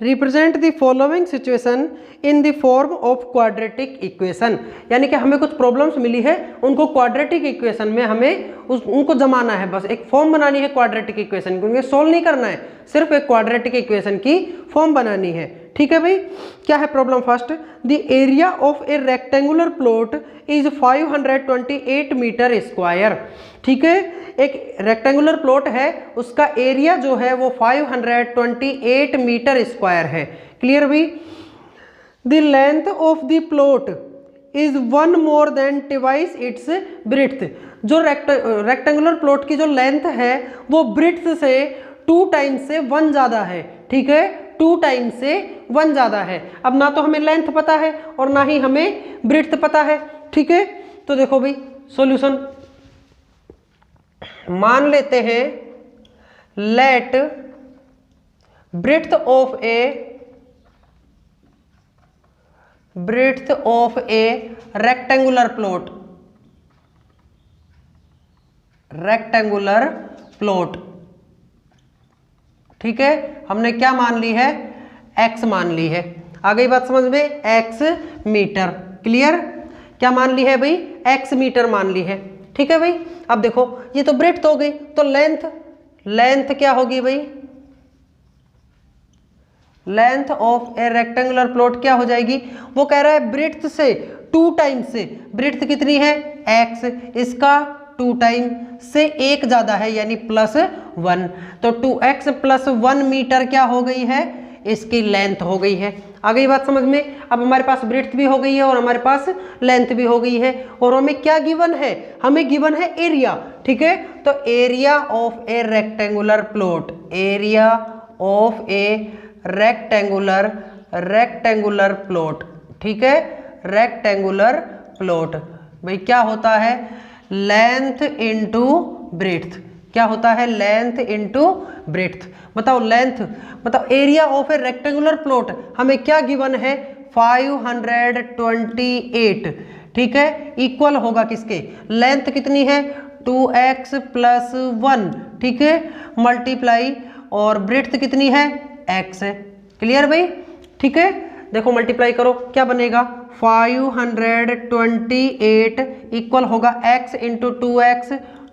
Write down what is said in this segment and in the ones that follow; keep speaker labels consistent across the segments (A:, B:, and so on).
A: Represent the following situation in the form of quadratic equation. यानी कि हमें कुछ प्रॉब्लम्स मिली है, उनको क्वाड्रेटिक इक्वेशन में हमें उनको जमाना है, बस एक फॉर्म बनानी है क्वाड्रेटिक इक्वेशन की, उनको सोल्व नहीं करना है, सिर्फ एक क्वाड्रेटिक इक्वेशन की फॉर्म बनानी है। ठीक है भाई, क्या है problem first, the area of a rectangular plot is 528 metre square. ठीक है, एक रेक्टेंगुलर प्लॉट है, उसका एरिया जो है वो 528 मीटर स्क्वायर है। क्लियर भाई, the length of the plot is 1 more than twice its breadth. जो रेक्टेंगुलर प्लॉट की जो लेंथ है वो ब्रेड्थ से 2 टाइम्स से 1 ज़्यादा है। ठीक है, 2 टाइम्स से 1 ज़्यादा है। अब ना तो हमें लेंथ पता है और ना ही हमें ब्रेड्थ पता है। ठीक है, तो देखो भाई सॉल्यूशन मान लेते हैं, let breadth of a rectangular plot. ठीक है, हमने क्या मान ली है, x मान ली है। आ गई बात समझ में, x मीटर। क्लियर, क्या मान ली है भाई, x मीटर मान ली है। ठीक है भाई, अब देखो ये तो ब्रेड्थ हो गई, तो लेंथ क्या होगी भाई, length of a rectangular plot क्या हो जाएगी, वो कह रहा है ब्रेड्थ से 2 टाइम्स से, ब्रेड्थ कितनी है x, इसका 2 टाइम से 1 ज़्यादा है यानी +1, तो 2x + 1 मीटर क्या हो गई है, इसकी लेंथ हो गई है। आ गई बात समझ में। अब हमारे पास ब्रेड्थ भी हो गई है और हमारे पास लेंथ भी हो गई है, और हमें क्या गिवन है, हमें गिवन है एरिया। ठीक है, तो area of a rectangular plot, area of a rectangular plot. ठीक है, रेक्टेंगुलर प्लॉट भाई क्या होता है, लेंथ इंटू ब्रेड्थ। क्या होता है, लेंथ इंटू ब्रेड्थ। बताओ लेंथ, बताओ area of a rectangular plot हमें क्या गिवन है, 528। ठीक है, इक्वल होगा किसके, लेंथ कितनी है 2x + 1। ठीक है, मल्टीप्लाई, और ब्रेड्थ कितनी है x। क्लियर भाई। ठीक है, देखो मल्टीप्लाई करो क्या बनेगा, 528 इक्वल होगा x into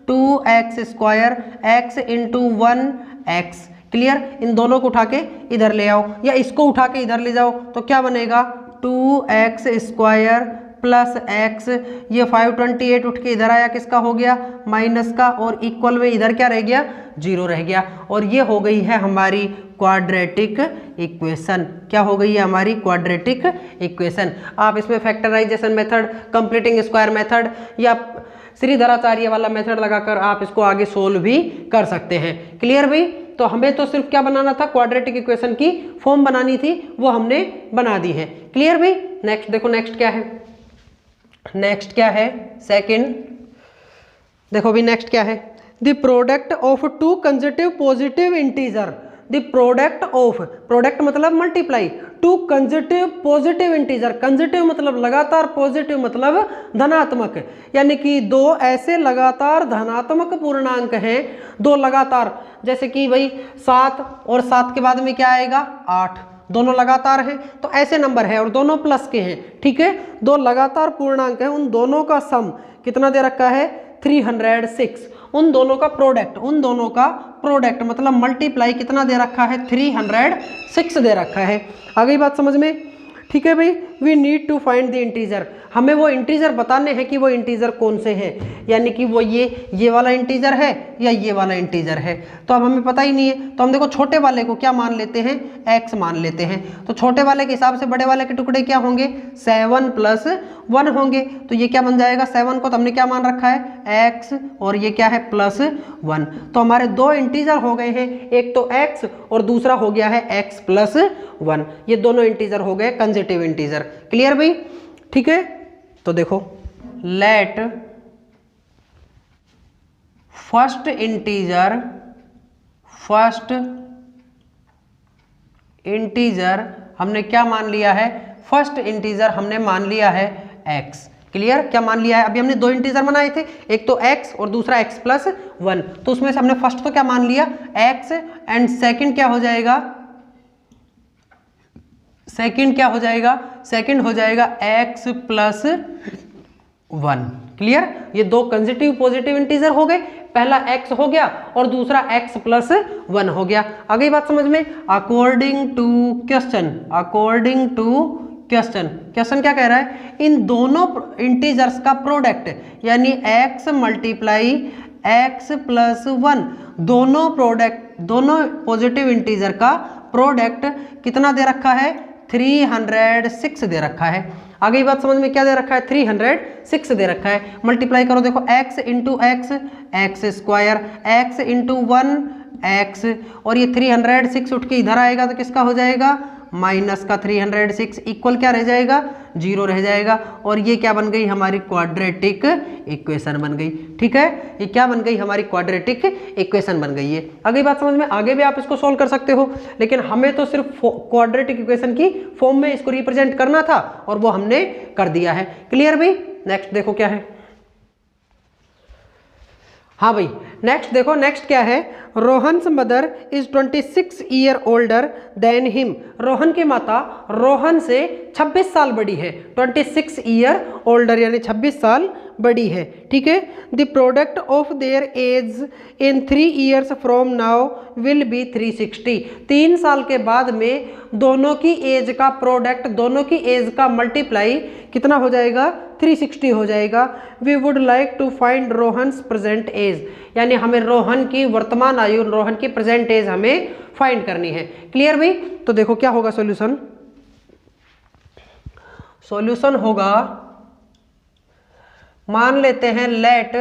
A: 2x² x into 1x। Clear, इन दोनों को उठा के इधर ले आओ या इसको उठा के इधर ले जाओ तो क्या बनेगा, 2x² + x। ये 528 उठ के इधर आया, किसका हो गया, माइनस का, और इक्वल में इधर क्या रह गया, 0 रह गया। और ये हो गई है हमारी क्वाड्रेटिक इक्वेशन। क्या हो गई है हमारी क्वाड्रेटिक इक्वेशन। आप इसमें factorization method, completing square method या श्रीधराचार्य वाला मेथड लगाकर आप इसको आगे सोल्व भी कर सकते हैं। क्लियर भाई, तो हमें तो सिर्फ क्या बनाना था, क्वाड्रेटिक इक्वेशन की फॉर्म बनानी थी, वो हमने बना दी है। क्लियर भाई। नेक्स्ट देखो, नेक्स्ट क्या है, सेकंड देखो भी नेक्स्ट क्या है, the product of 2 consecutive positive integer. The product मतलब multiply, 2 consecutive positive integer. Consecutive मतलब लगातार, पॉजिटिव मतलब धनात्मक, यानी कि 2 ऐसे लगातार धनात्मक पूर्णांक हैं, 2 लगातार, जैसे कि भाई 7 और 7 के बाद में क्या आएगा 8, दोनों लगातार हैं तो ऐसे नंबर है और दोनों प्लस के हैं। ठीक है, 2 लगातार पूर्णांक हैं, उन दोनों का सम कितना दे रखा है 306। उन दोनों का प्रोडक्ट मतलब मल्टीप्लाई कितना दे रखा है 306 दे रखा है। आ गई बात समझ में। ठीक है भाई, we need to find the integer. हमें वो इंटीजर बताने हैं कि वो इंटीजर कौन से हैं, यानी कि वो ये वाला इंटीजर है या ये वाला इंटीजर है। तो अब हमें पता ही नहीं है, तो हम देखो छोटे वाले को क्या मान लेते हैं, x मान लेते हैं। तो छोटे वाले के हिसाब से बड़े वाले के टुकड़े क्या होंगे, 7 + 1 होंगे। तो ये क्या बन जाएगा, 7 को तो हमने क्या मान रखा है x, और ये क्या है +1। तो हमारे 2 इंटीजर हो गए हैं, एक तो x और दूसरा हो गया है x + 1। ये दोनों इंटीजर हो गए कंसेक्यूटिव इंटीजर। क्लियर भाई। ठीक है, तो देखो लेट फर्स्ट इंटीजर हमने क्या मान लिया है, फर्स्ट इंटीजर हमने मान लिया है x। क्लियर, क्या मान लिया है, अभी हमने 2 इंटीजर बनाए थे, एक तो x और दूसरा x + 1। तो उसमें से हमने फर्स्ट तो क्या मान लिया x, एंड सेकंड क्या हो जाएगा सेकंड क्या हो जाएगा, सेकंड हो जाएगा x प्लस 1। क्लियर, ये दो कंसेक्यूटिव पॉजिटिव इंटीजर हो गए, पहला x हो गया और दूसरा x प्लस 1 हो गया। आ गई बात समझ में। According to question, according to question, question क्या कह रहा है, इन दोनों इंटीजर्स का प्रोडक्ट यानी x मल्टीप्लाई x प्लस 1, दोनों प्रोडक्ट, दोनों पॉजिटिव इंटीजर का प्रोडक्ट कितना दे रखा है, 306 दे रखा है। आगे बात समझ में, क्या दे रखा है, 306 दे रखा है। मल्टीप्लाई करो, देखो x into x, x square, x into 1 x, और ये 306 उठ के इधर आएगा तो किसका हो जाएगा, माइनस का 306, इक्वल क्या रह जाएगा, 0 रह जाएगा। और ये क्या बन गई, हमारी क्वाड्रेटिक इक्वेशन बन गई। ठीक है, ये क्या बन गई, हमारी क्वाड्रेटिक इक्वेशन बन गई है। आगे बात समझ में, आगे भी आप इसको सॉल्व कर सकते हो, लेकिन हमें तो सिर्फ क्वाड्रेटिक इक्वेशन की फॉर्म में इसको रिप्रेजेंट करना था और वो हमने कर दिया है। क्लियर भाई। नेक्स्ट देखो क्या है, हाँ भाई नेक्स्ट देखो, नेक्स्ट क्या है, Rohan's mother is 26 year older than him. Rohan की माता रोहन से 26 साल बड़ी है, 26 ईयर ओल्डर यानी 26 साल बड़ी है। ठीक है, the product of their age in 3 years from now will be 360। 3 साल के बाद में दोनों की एज का प्रोडक्ट, दोनों की एज का मल्टीप्लाई कितना हो जाएगा, 360 हो जाएगा। We would like to find Rohan's present age, यानी हमें रोहन की वर्तमान आयु, रोहन की प्रेजेंट एज हमें फाइंड करनी है। क्लियर भाई। तो देखो क्या होगा सॉल्यूशन, सॉल्यूशन होगा, मान लेते हैं let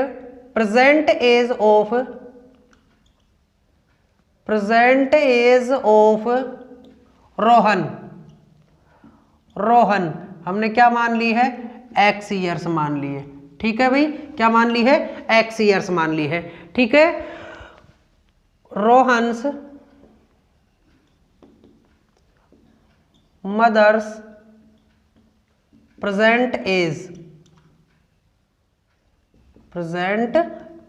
A: present age of, present age of Rohan, Rohan हमने क्या मान ली है, x ईयर्स मान ली है। ठीक है भाई, क्या मान ली है, x ईयर्स मान ली है। ठीक है, Rohan's mother's present age, present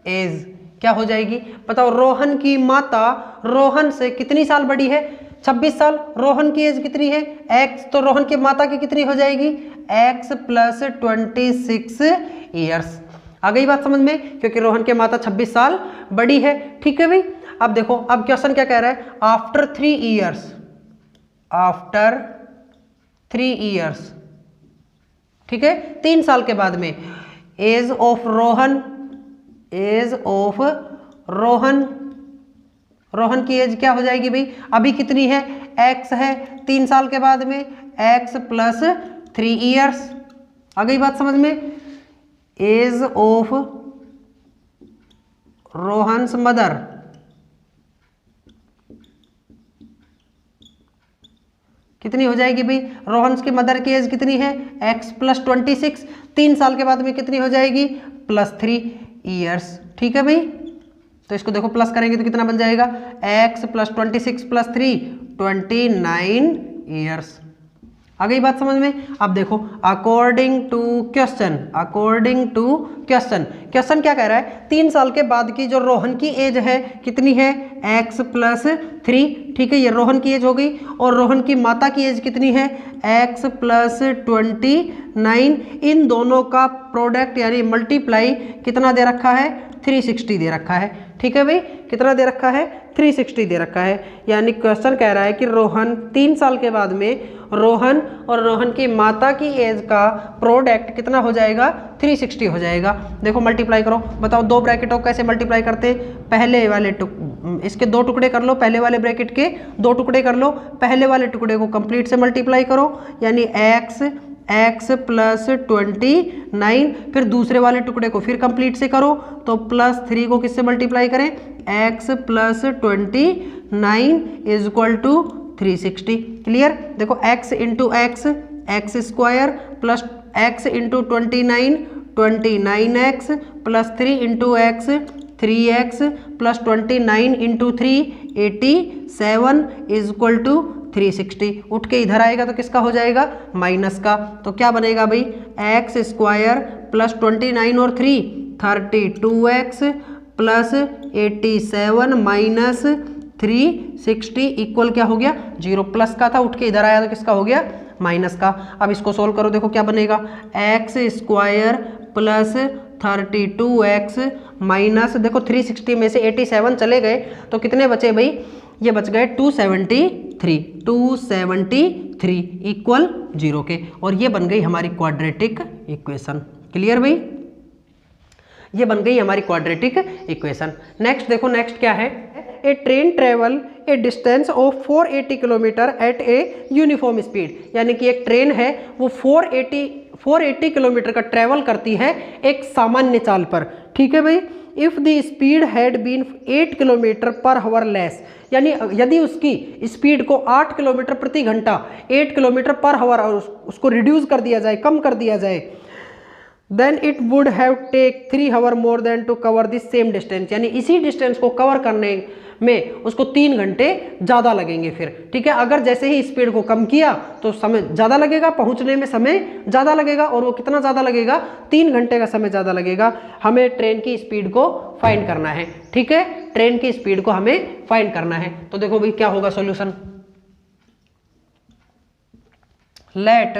A: age क्या हो जाएगी, बताओ। रोहन की माता रोहन से कितनी साल बड़ी है, 26 साल। रोहन की एज कितनी है, x, तो रोहन की माता की कितनी हो जाएगी, x प्लस 26 ईयर्स। आ गई बात समझ में, क्योंकि रोहन की माता 26 साल बड़ी है। ठीक है भाई। अब देखो, अब क्वेश्चन क्या कह रहा है, आफ्टर 3 ईयर्स, आफ्टर 3 ईयर्स, ठीक है, 3 साल के बाद में age of Rohan, age of Rohan, Rohan की एज क्या हो जाएगी भाई, अभी कितनी है, x है, 3 साल के बाद में x प्लस 3 ईयर्स। आ गई बात समझ में। एज ऑफ रोहन्स मदर कितनी हो जाएगी भाई, रोहन्स की मदर की एज कितनी है, x प्लस 26, 3 साल के बाद में कितनी हो जाएगी, प्लस 3 ईयर्स। ठीक है भाई। तो इसको देखो प्लस करेंगे तो कितना बन जाएगा, x प्लस 26 प्लस 3, 29 ईयर्स। आ गई बात समझ में। अब देखो, according to question, according to question, question क्या कह रहा है, 3 साल के बाद की जो रोहन की एज है कितनी है, x प्लस 3। ठीक है, ये रोहन की एज हो गई, और रोहन की माता की एज कितनी है, x प्लस 29। इन दोनों का प्रोडक्ट यानी मल्टीप्लाई कितना दे रखा है, 360 दे रखा है। ठीक है भाई, कितना दे रखा है, 360 दे रखा है। यानी क्वेश्चन कह रहा है कि रोहन 3 साल के बाद में रोहन और रोहन की माता की एज का प्रोडक्ट कितना हो जाएगा, 360 हो जाएगा। देखो मल्टीप्लाई करो, बताओ 2 ब्रैकेटों को कैसे मल्टीप्लाई करते हैं, पहले वाले इसके 2 टुकड़े कर लो, पहले वाले ब्रैकेट के 2 टुकड़े कर लो, पहले वाले टुकड़े को कंप्लीट से मल्टीप्लाई करो, यानी x प्लस 29, फिर दूसरे वाले टुकड़े को फिर कंप्लीट से करो, तो प्लस 3 को किससे मल्टीप्लाई करें, x plus 29 is equal to 360। Clear. देखो x into x, x square plus x into 29, 29x plus 3 into x, 3x plus 29 into 3, 87 is equal to 360। उठ के इधर आएगा तो किसका हो जाएगा, माइनस का। तो क्या बनेगा भाई, एक्स स्क्वायर प्लस 29 और 3, 32x प्लस 87 माइनस 360 इक्वल क्या हो गया 0, प्लस का था उठ के इधर आया तो किसका हो गया माइनस का। अब इसको सोल्व करो, देखो क्या बनेगा, x square plus 32x minus, देखो 360 में से 87 चले गए तो कितने बचे भाई, ये बच गए 273 इक्वल 0 के, और ये बन गई हमारी क्वाड्रेटिक इक्वेशन। क्लियर भाई, ये बन गई हमारी क्वाड्रेटिक इक्वेशन। नेक्स्ट देखो, नेक्स्ट क्या है, a train travel a distance of 480 kilometre at a uniform speed, यानी कि एक ट्रेन है वो 480 किलोमीटर का ट्रेवल करती है एक सामान्य चाल पर। ठीक है भाई, if the speed had been 8 kilometre per hour less, यानी यदि उसकी स्पीड को 8 किलोमीटर प्रति घंटा 8 किलोमीटर पर आवर उसको रिड्यूस कर दिया जाए, कम कर दिया जाए, then it would have take 3 hour more than to cover this same distance, यानी इसी डिस्टेंस को कवर करने में उसको 3 घंटे ज़्यादा लगेंगे फिर। ठीक है, अगर जैसे ही स्पीड को कम किया तो समय ज़्यादा लगेगा, पहुंचने में समय ज़्यादा लगेगा, और वो कितना ज़्यादा लगेगा, 3 घंटे का समय ज़्यादा लगेगा। हमें ट्रेन की स्पीड को फाइंड करना है। ठीक है, ट्रेन की स्पीड को हमें फाइंड करना है। तो देखो भाई क्या होगा solution, let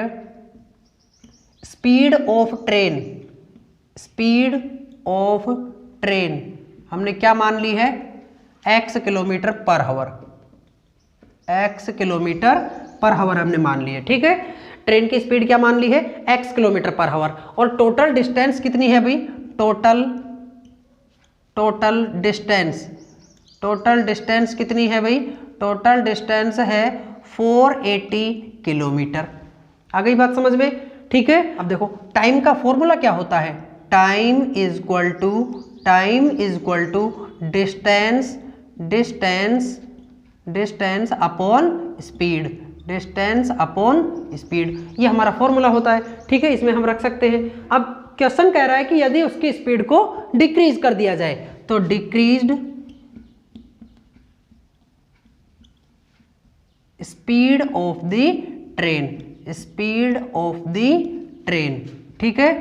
A: speed of train हमने क्या मान ली है, x किलोमीटर पर आवर, हमने मान ली है। ठीक है, ट्रेन की स्पीड क्या मान ली है, x किलोमीटर पर आवर, और टोटल डिस्टेंस कितनी है भाई, टोटल डिस्टेंस कितनी है भाई, टोटल डिस्टेंस है 480 किलोमीटर। आ गई बात समझ में। ठीक है, अब देखो टाइम का फॉर्मूला क्या होता है, time is equal to distance upon speed, ये हमारा फॉर्मूला होता है। ठीक है, इसमें हम रख सकते हैं। अब क्वेश्चन कह रहा है कि यदि उसकी स्पीड को डिक्रीज कर दिया जाए, तो decreased speed of the train, ठीक है,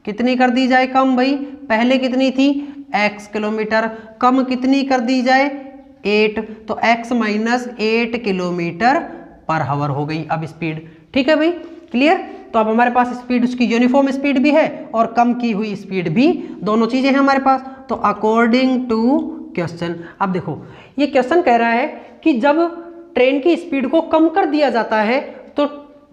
A: कितनी कर दी जाए, कम भाई, पहले कितनी थी x किलोमीटर, कम कितनी कर दी जाए 8, तो x minus 8 kilometre per our हो गई अब स्पीड। ठीक है भाई, क्लियर। तो अब हमारे पास स्पीड, उसकी यूनिफॉर्म स्पीड भी है और कम की हुई स्पीड भी, दोनों चीजें हैं हमारे पास। तो अकॉर्डिंग टू क्वेश्चन, अब देखो ये क्वेश्चन कह रहा है कि जब ट्रेन की स्पीड को कम कर दिया जाता है तो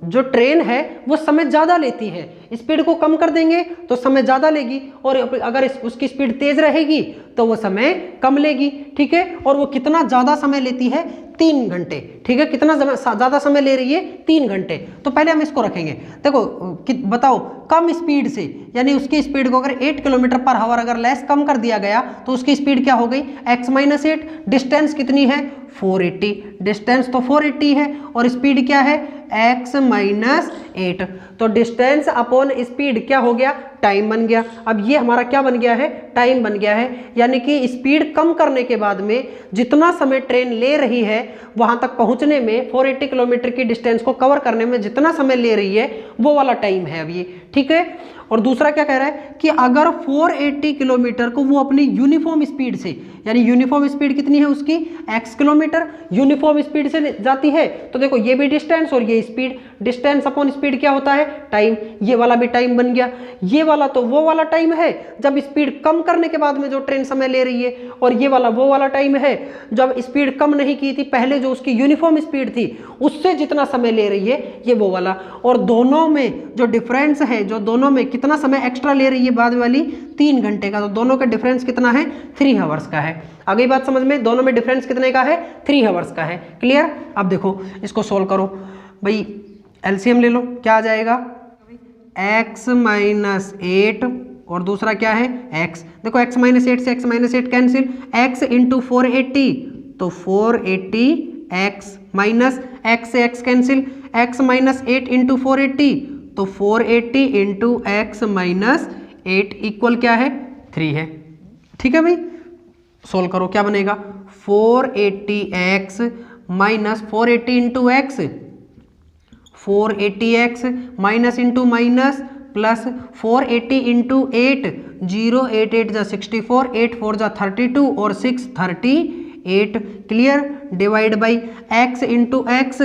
A: जो ट्रेन है वो समय ज़्यादा लेती है, स्पीड को कम कर देंगे तो समय ज़्यादा लेगी, और अगर उसकी स्पीड तेज़ रहेगी तो वो समय कम लेगी। ठीक है, और वो कितना ज़्यादा समय लेती है, 3 घंटे। ठीक है, कितना ज़्यादा समय ले रही है, 3 घंटे। तो पहले हम इसको रखेंगे, देखो बताओ कम स्पीड से, यानी उसकी स्पीड को अगर 8 किलोमीटर पर आवर अगर लेस कम कर दिया गया तो उसकी स्पीड क्या हो गई, x माइनस 8, डिस्टेंस कितनी है 480, डिस्टेंस तो 480 है और स्पीड क्या है x माइनस 8, तो डिस्टेंस अपॉन स्पीड क्या हो गया, टाइम बन गया। अब ये हमारा क्या बन गया है, टाइम बन गया है, यानी कि स्पीड कम करने के बाद में जितना समय ट्रेन ले रही है वहां तक पहुंचने में, 480 किलोमीटर की डिस्टेंस को कवर करने में जितना समय ले रही है वो वाला टाइम है अब ये। ठीक है, और दूसरा क्या कह रहा है कि अगर 480 किलोमीटर को वो अपनी यूनिफॉर्म स्पीड से, यानी यूनिफॉर्म स्पीड कितनी है उसकी, x किलोमीटर यूनिफॉर्म स्पीड से जाती है, तो देखो ये भी डिस्टेंस और ये स्पीड, डिस्टेंस अपॉन स्पीड क्या होता है, टाइम, ये वाला भी टाइम बन गया। ये वाला तो वो वाला टाइम है जब स्पीड कम करने के बाद में जो ट्रेन समय ले रही है, और ये वाला वो वाला टाइम है जब स्पीड कम नहीं की थी, पहले जो उसकी यूनिफॉर्म स्पीड थी उससे जितना समय ले रही है ये वो वाला। और दोनों में जो डिफरेंस है, जो दोनों में कितना समय एक्स्ट्रा ले रही है बाद वाली, 3 घंटे का, तो दोनों का डिफरेंस कितना है, 3 आवर्स का है। आ गई बात समझ में, दोनों में डिफरेंस कितने का है, 3 आवर्स का है। क्लियर। अब देखो इसको सोल्व करो भाई, एलसीएम ले लो, क्या आ जाएगा, x माइनस 8 और दूसरा क्या है x, देखो x माइनस 8 से x minus 8 cancel, x into 480 तो 480x माइनस x से x cancel, x minus 8 into 480 तो 480 इंटू x माइनस 8 इक्वल क्या है, 3 है। ठीक है भाई, सोल्व करो क्या बनेगा, 480x minus 480 into x, 480x minus into minus plus 480 into 8, 0 8 8 जा 64, 8 4 जा 32 और 6 38 8 clear, divide by x into x,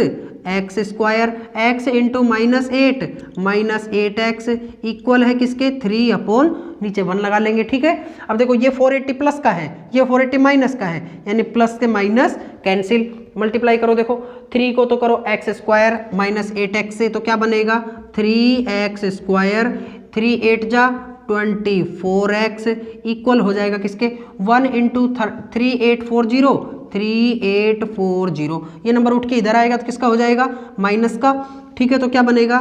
A: x square, x into minus 8x equal है किसके 3 अपॉन नीचे 1 लगा लेंगे। ठीक है, अब देखो ये 480 प्लस का है, ये 480 माइनस का है, यानी प्लस के माइनस कैंसिल, मल्टीप्लाई करो, देखो 3 को तो करो एक्स स्क्वायर माइनस 8x से, तो क्या बनेगा 3x स्क्वायर, 3 8 जा 24x इक्वल हो जाएगा किसके 1 इंटू 3840, ये नंबर उठ के इधर आएगा तो किसका हो जाएगा माइनस का। ठीक है, तो क्या बनेगा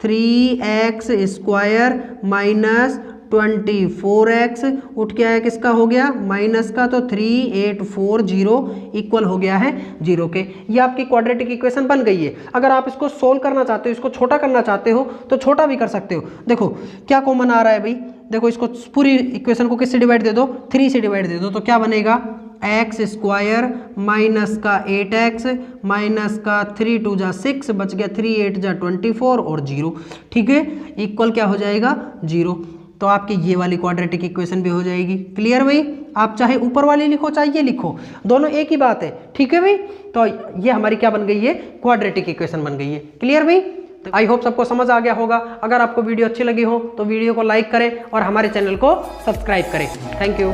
A: 3x स्क्वायर माइनस 24x उठ के आया किसका हो गया माइनस का, तो 3840 इक्वल हो गया है 0 के। ये आपकी क्वाड्रेटिक इक्वेशन बन गई है। अगर आप इसको सोल्व करना चाहते हो, इसको छोटा करना चाहते हो तो छोटा भी कर सकते हो। देखो क्या कॉमन आ रहा है भाई, देखो इसको पूरी इक्वेशन को किससे डिवाइड दे दो 3 से डिवाइड दे दो, तो क्या बनेगा एक्स स्क्वायर माइनस का 8x माइनस का 3 2 जा 6 बच गया 3 8 जा 24 और 0। ठीक है, इक्वल क्या हो जाएगा 0। तो आपकी ये वाली क्वाड्रेटिक इक्वेशन भी हो जाएगी। क्लियर भाई, आप चाहे ऊपर वाली लिखो चाहे ये लिखो, दोनों एक ही बात है। ठीक है भाई, तो ये हमारी क्या बन गई है क्वाड्रेटिक इक्वेशन बन गई है। क्लियर भाई, तो आई होप सबको समझ आ गया होगा। अगर आपको वीडियो अच्छी लगी हो तो वीडियो को लाइक करें और हमारे चैनल को सब्सक्राइब करें। Thank you.